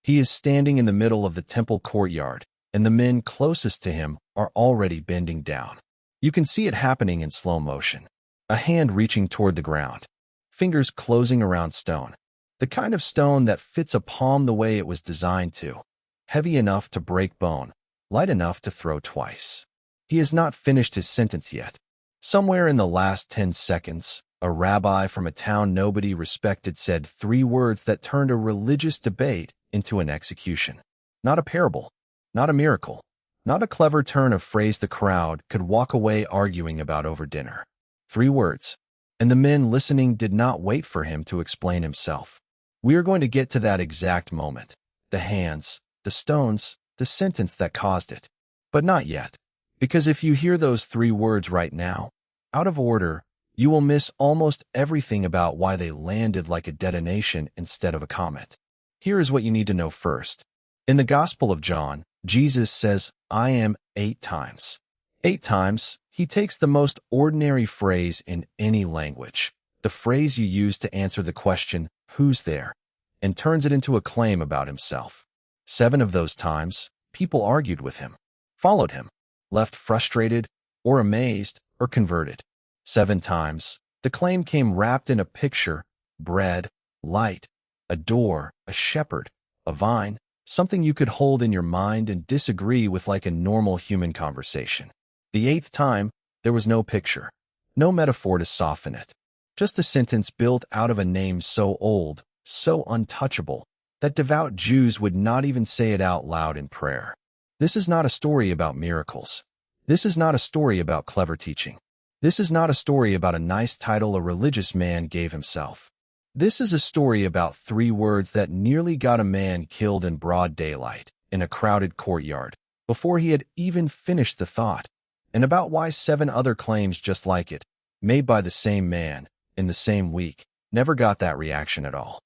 He is standing in the middle of the temple courtyard, and the men closest to him are already bending down. You can see it happening in slow motion. A hand reaching toward the ground, fingers closing around stone. The kind of stone that fits a palm the way it was designed to. Heavy enough to break bone, light enough to throw twice. He has not finished his sentence yet. Somewhere in the last 10 seconds, a rabbi from a town nobody respected said 3 words that turned a religious debate into an execution. Not a parable, not a miracle, not a clever turn of phrase the crowd could walk away arguing about over dinner. 3 words, and the men listening did not wait for him to explain himself. We are going to get to that exact moment. The hands, the stones, the sentence that caused it. But not yet. Because if you hear those 3 words right now, out of order, you will miss almost everything about why they landed like a detonation instead of a comet. Here is what you need to know first. In the Gospel of John, Jesus says, "I am" 8 times. 8 times, he takes the most ordinary phrase in any language, the phrase you use to answer the question, "Who's there?" and turns it into a claim about himself. 7 of those times, people argued with him, followed him, left frustrated, or amazed, or converted. 7 times, the claim came wrapped in a picture, bread, light, a door, a shepherd, a vine, something you could hold in your mind and disagree with like a normal human conversation. The 8th time, there was no picture, no metaphor to soften it, just a sentence built out of a name so old, so untouchable, that devout Jews would not even say it out loud in prayer. This is not a story about miracles. This is not a story about clever teaching. This is not a story about a nice title a religious man gave himself. This is a story about 3 words that nearly got a man killed in broad daylight, in a crowded courtyard, before he had even finished the thought, and about why 7 other claims just like it, made by the same man, in the same week, never got that reaction at all.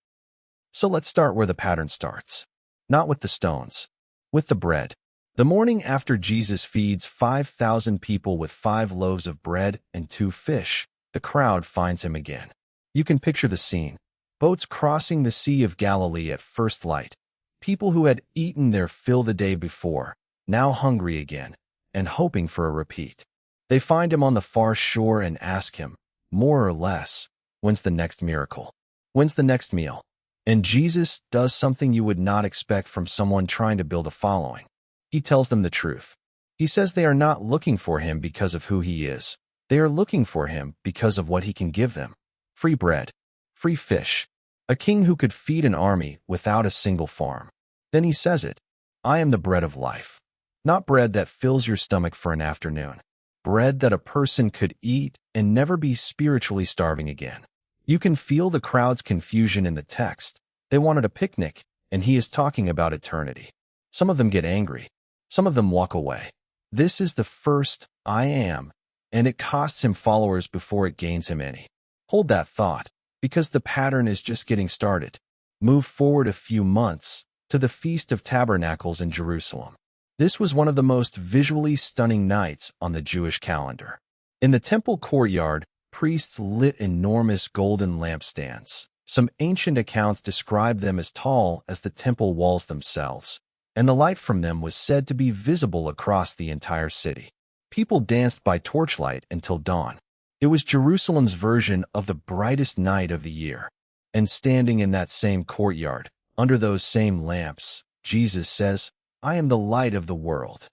So let's start where the pattern starts. Not with the stones, with the bread. The morning after Jesus feeds 5,000 people with 5 loaves of bread and 2 fish, the crowd finds him again. You can picture the scene. Boats crossing the Sea of Galilee at first light. People who had eaten their fill the day before, now hungry again, and hoping for a repeat. They find him on the far shore and ask him, more or less, when's the next miracle? When's the next meal? And Jesus does something you would not expect from someone trying to build a following. He tells them the truth. He says they are not looking for him because of who he is. They are looking for him because of what he can give them. Free bread, free fish, a king who could feed an army without a single farm. Then he says it, "I am the bread of life." Not bread that fills your stomach for an afternoon. Bread that a person could eat and never be spiritually starving again. You can feel the crowd's confusion in the text. They wanted a picnic, and he is talking about eternity. Some of them get angry. Some of them walk away. This is the first "I am," and it costs him followers before it gains him any. Hold that thought, because the pattern is just getting started. Move forward a few months to the Feast of Tabernacles in Jerusalem. This was one of the most visually stunning nights on the Jewish calendar. In the temple courtyard, priests lit enormous golden lampstands. Some ancient accounts describe them as tall as the temple walls themselves, and the light from them was said to be visible across the entire city. People danced by torchlight until dawn. It was Jerusalem's version of the brightest night of the year. And standing in that same courtyard, under those same lamps, Jesus says, "I am the light of the world."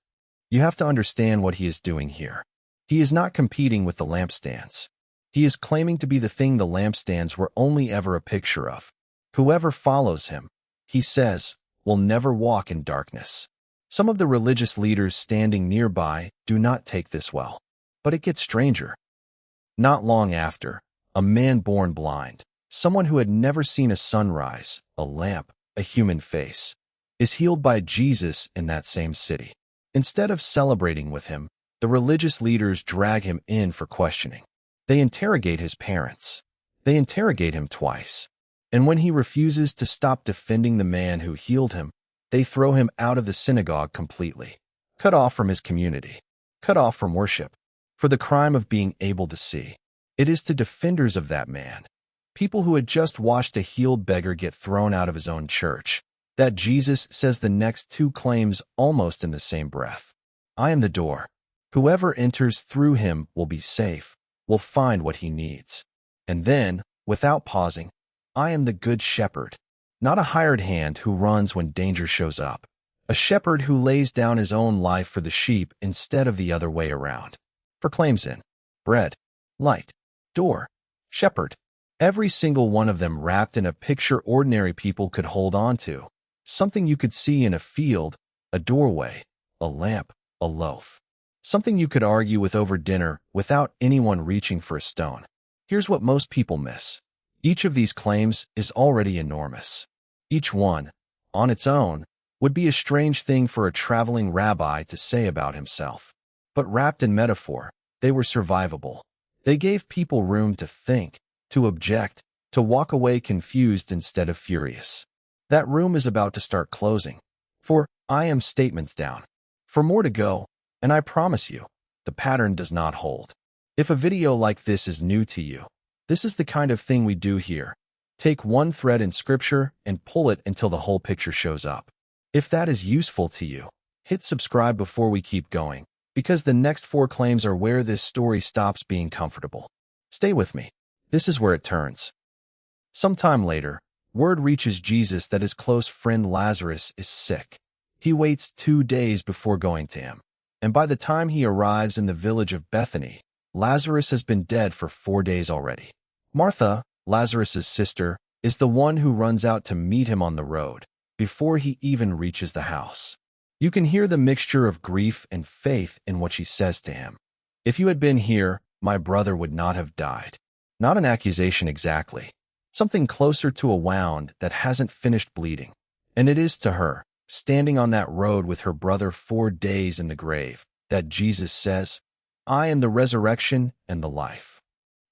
You have to understand what he is doing here. He is not competing with the lampstands. He is claiming to be the thing the lampstands were only ever a picture of. Whoever follows him, he says, will never walk in darkness. Some of the religious leaders standing nearby do not take this well. But it gets stranger. Not long after, a man born blind, someone who had never seen a sunrise, a lamp, a human face, is healed by Jesus in that same city. Instead of celebrating with him, the religious leaders drag him in for questioning. They interrogate his parents. They interrogate him twice. And when he refuses to stop defending the man who healed him, they throw him out of the synagogue completely, cut off from his community, cut off from worship, for the crime of being able to see. It is to defenders of that man, people who had just watched a healed beggar get thrown out of his own church, that Jesus says the next two claims almost in the same breath. I am the door. Whoever enters through him will be safe, will find what he needs. And then, without pausing, I am the good shepherd, not a hired hand who runs when danger shows up. A shepherd who lays down his own life for the sheep instead of the other way around. For claims in bread, light, door, shepherd. Every single one of them wrapped in a picture ordinary people could hold on to. Something you could see in a field, a doorway, a lamp, a loaf. Something you could argue with over dinner without anyone reaching for a stone. Here's what most people miss. Each of these claims is already enormous. Each one, on its own, would be a strange thing for a traveling rabbi to say about himself. But wrapped in metaphor, they were survivable. They gave people room to think, to object, to walk away confused instead of furious. That room is about to start closing. For I am statements down. For more to go, and I promise you, the pattern does not hold. If a video like this is new to you, this is the kind of thing we do here. Take one thread in scripture and pull it until the whole picture shows up. If that is useful to you, hit subscribe before we keep going, because the next 4 claims are where this story stops being comfortable. Stay with me. This is where it turns. Sometime later, word reaches Jesus that his close friend Lazarus is sick. He waits 2 days before going to him, and by the time he arrives in the village of Bethany, Lazarus has been dead for 4 days already. Martha, Lazarus's sister, is the one who runs out to meet him on the road, before he even reaches the house. You can hear the mixture of grief and faith in what she says to him. If you had been here, my brother would not have died. Not an accusation exactly. Something closer to a wound that hasn't finished bleeding. And it is to her, standing on that road with her brother 4 days in the grave, that Jesus says, I am the resurrection and the life.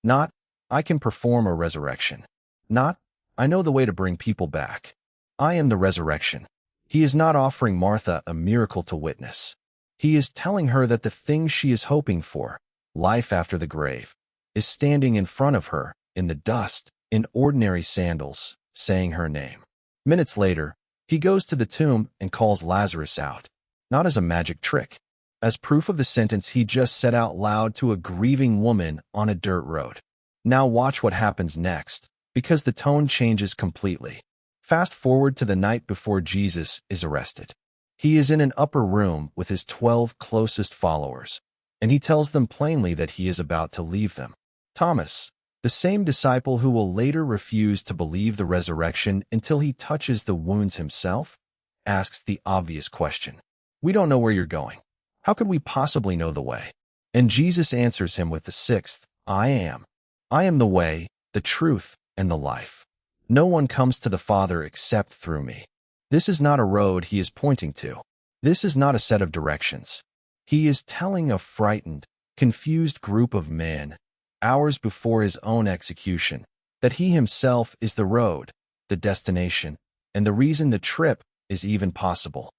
Not, I can perform a resurrection. Not, I know the way to bring people back. I am the resurrection. He is not offering Martha a miracle to witness. He is telling her that the thing she is hoping for, life after the grave, is standing in front of her, in the dust, in ordinary sandals, saying her name. Minutes later, he goes to the tomb and calls Lazarus out, not as a magic trick, as proof of the sentence he just said out loud to a grieving woman on a dirt road. Now watch what happens next, because the tone changes completely. Fast forward to the night before Jesus is arrested. He is in an upper room with his 12 closest followers, and he tells them plainly that he is about to leave them. Thomas, the same disciple who will later refuse to believe the resurrection until he touches the wounds himself, asks the obvious question. We don't know where you're going. How could we possibly know the way? And Jesus answers him with the 6th, I am. I am the way, the truth, and the life. No one comes to the Father except through me. This is not a road he is pointing to. This is not a set of directions. He is telling a frightened, confused group of men, hours before his own execution, that he himself is the road, the destination, and the reason the trip is even possible.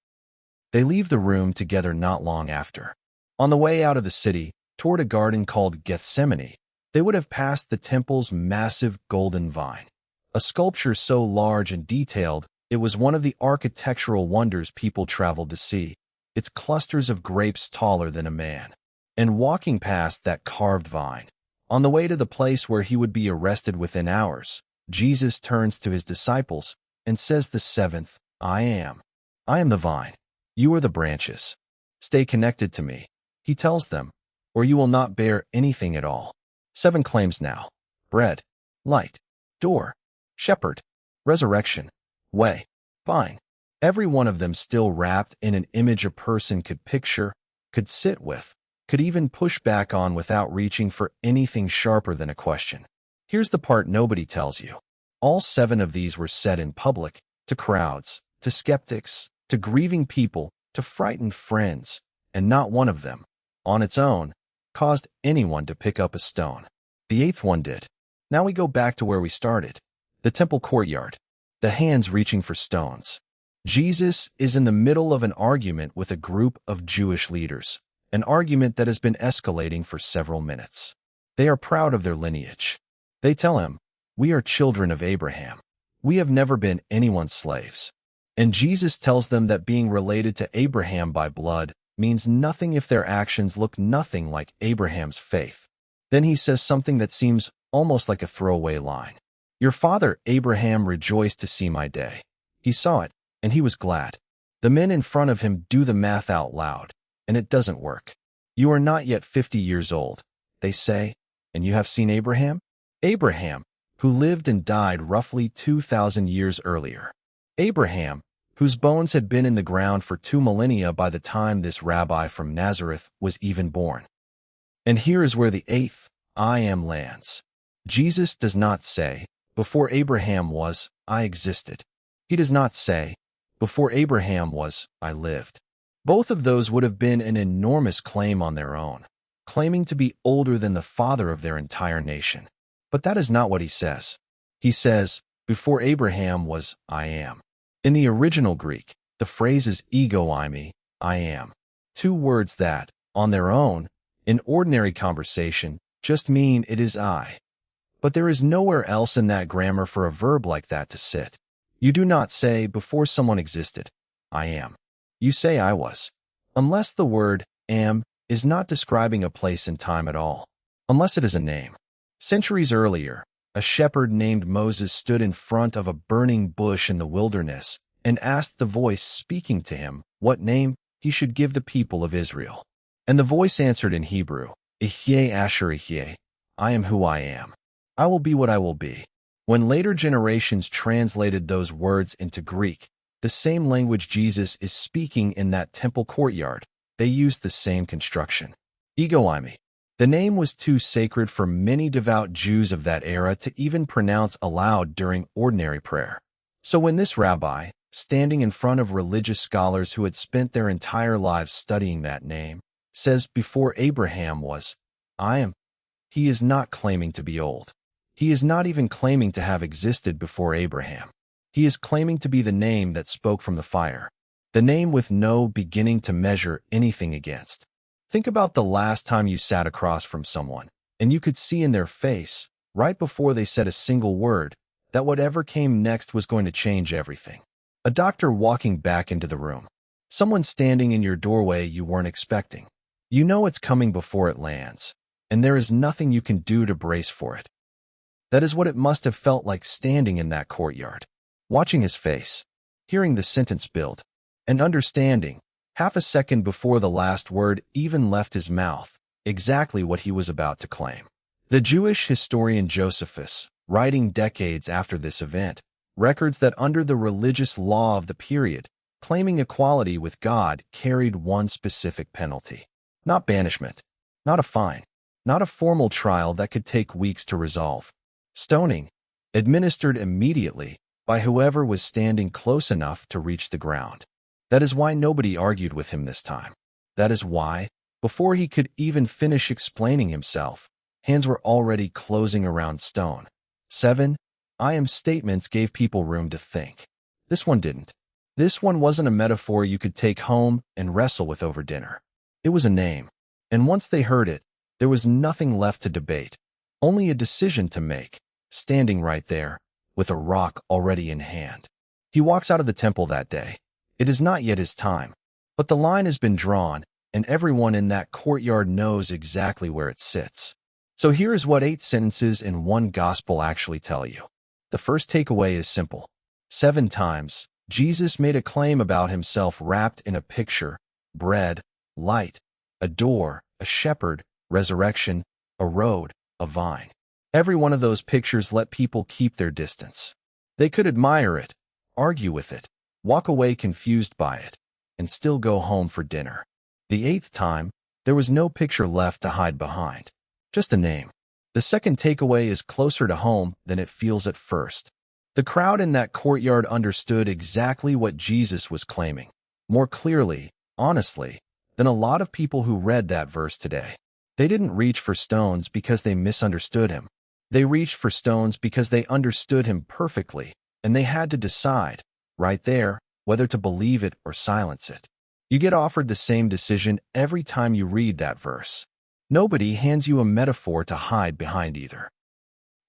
They leave the room together not long after. On the way out of the city, toward a garden called Gethsemane, they would have passed the temple's massive golden vine, a sculpture so large and detailed it was one of the architectural wonders people traveled to see, its clusters of grapes taller than a man. And walking past that carved vine, on the way to the place where he would be arrested within hours, Jesus turns to his disciples and says the 7th, I am. I am the vine. You are the branches. Stay connected to me, he tells them, or you will not bear anything at all. 7 claims now. Bread, light, door, shepherd, resurrection, way, vine. Every one of them still wrapped in an image a person could picture, could sit with, could even push back on without reaching for anything sharper than a question. Here's the part nobody tells you. All 7 of these were said in public, to crowds, to skeptics, to grieving people, to frightened friends, and not one of them, on its own, caused anyone to pick up a stone. The 8th one did. Now we go back to where we started, the temple courtyard, the hands reaching for stones. Jesus is in the middle of an argument with a group of Jewish leaders, an argument that has been escalating for several minutes. They are proud of their lineage. They tell him, we are children of Abraham. We have never been anyone's slaves. And Jesus tells them that being related to Abraham by blood means nothing if their actions look nothing like Abraham's faith. Then he says something that seems almost like a throwaway line. Your father Abraham rejoiced to see my day. He saw it, and he was glad. The men in front of him do the math out loud, and it doesn't work. You are not yet 50 years old, they say, and you have seen Abraham? Abraham, who lived and died roughly 2,000 years earlier. Abraham, whose bones had been in the ground for 2 millennia by the time this rabbi from Nazareth was even born. And here is where the eighth I am lands. Jesus does not say, before Abraham was, I existed. He does not say, before Abraham was, I lived. Both of those would have been an enormous claim on their own, claiming to be older than the father of their entire nation. But that is not what he says. He says, before Abraham was, I am. In the original Greek, the phrase is ego eimi, I am. 2 words that, on their own, in ordinary conversation, just mean it is I. But there is nowhere else in that grammar for a verb like that to sit. You do not say, before someone existed, I am. You say I was. Unless the word am is not describing a place in time at all. Unless it is a name. Centuries earlier, a shepherd named Moses stood in front of a burning bush in the wilderness and asked the voice speaking to him what name he should give the people of Israel. And the voice answered in Hebrew, Ihyeh Asher Ihyeh, I am who I am. I will be what I will be. When later generations translated those words into Greek, the same language Jesus is speaking in that temple courtyard, they used the same construction. Ego eimi. The name was too sacred for many devout Jews of that era to even pronounce aloud during ordinary prayer. So when this rabbi, standing in front of religious scholars who had spent their entire lives studying that name, says before Abraham was, I am, he is not claiming to be old. He is not even claiming to have existed before Abraham. He is claiming to be the name that spoke from the fire, the name with no beginning to measure anything against. Think about the last time you sat across from someone, and you could see in their face, right before they said a single word, that whatever came next was going to change everything. A doctor walking back into the room. Someone standing in your doorway you weren't expecting. You know it's coming before it lands, and there is nothing you can do to brace for it. That is what it must have felt like standing in that courtyard, watching his face, hearing the sentence build, and understanding, half a second before the last word even left his mouth, exactly what he was about to claim. The Jewish historian Josephus, writing decades after this event, records that under the religious law of the period, claiming equality with God carried one specific penalty. Not banishment, not a fine, not a formal trial that could take weeks to resolve. Stoning, administered immediately by whoever was standing close enough to reach the ground. That is why nobody argued with him this time. That is why, before he could even finish explaining himself, hands were already closing around stone. 7. I am statements gave people room to think. This one didn't. This one wasn't a metaphor you could take home and wrestle with over dinner. It was a name. And once they heard it, there was nothing left to debate. Only a decision to make, standing right there, with a rock already in hand. He walks out of the temple that day. It is not yet his time, but the line has been drawn, and everyone in that courtyard knows exactly where it sits. So here is what 8 sentences in one gospel actually tell you. The first takeaway is simple. 7 times, Jesus made a claim about himself wrapped in a picture: bread, light, a door, a shepherd, resurrection, a road, a vine. Every one of those pictures let people keep their distance. They could admire it, argue with it, walk away confused by it, and still go home for dinner. The 8th time, there was no picture left to hide behind. Just a name. The second takeaway is closer to home than it feels at first. The crowd in that courtyard understood exactly what Jesus was claiming, more clearly, honestly, than a lot of people who read that verse today. They didn't reach for stones because they misunderstood him. They reached for stones because they understood him perfectly, and they had to decide, right there, whether to believe it or silence it. You get offered the same decision every time you read that verse. Nobody hands you a metaphor to hide behind either.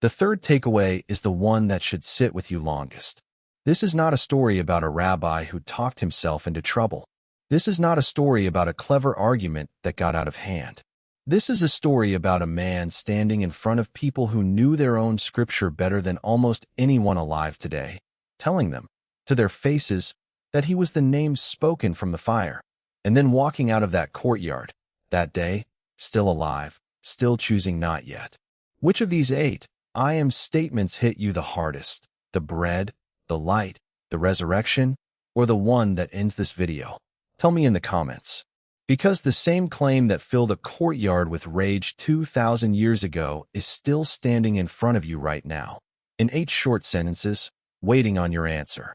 The third takeaway is the one that should sit with you longest. This is not a story about a rabbi who talked himself into trouble. This is not a story about a clever argument that got out of hand. This is a story about a man standing in front of people who knew their own scripture better than almost anyone alive today, telling them, to their faces, that he was the name spoken from the fire, and then walking out of that courtyard, that day, still alive, still choosing not yet. Which of these 8 I am statements hit you the hardest? The bread, the light, the resurrection, or the one that ends this video? Tell me in the comments. Because the same claim that filled a courtyard with rage 2,000 years ago is still standing in front of you right now, in 8 short sentences, waiting on your answer.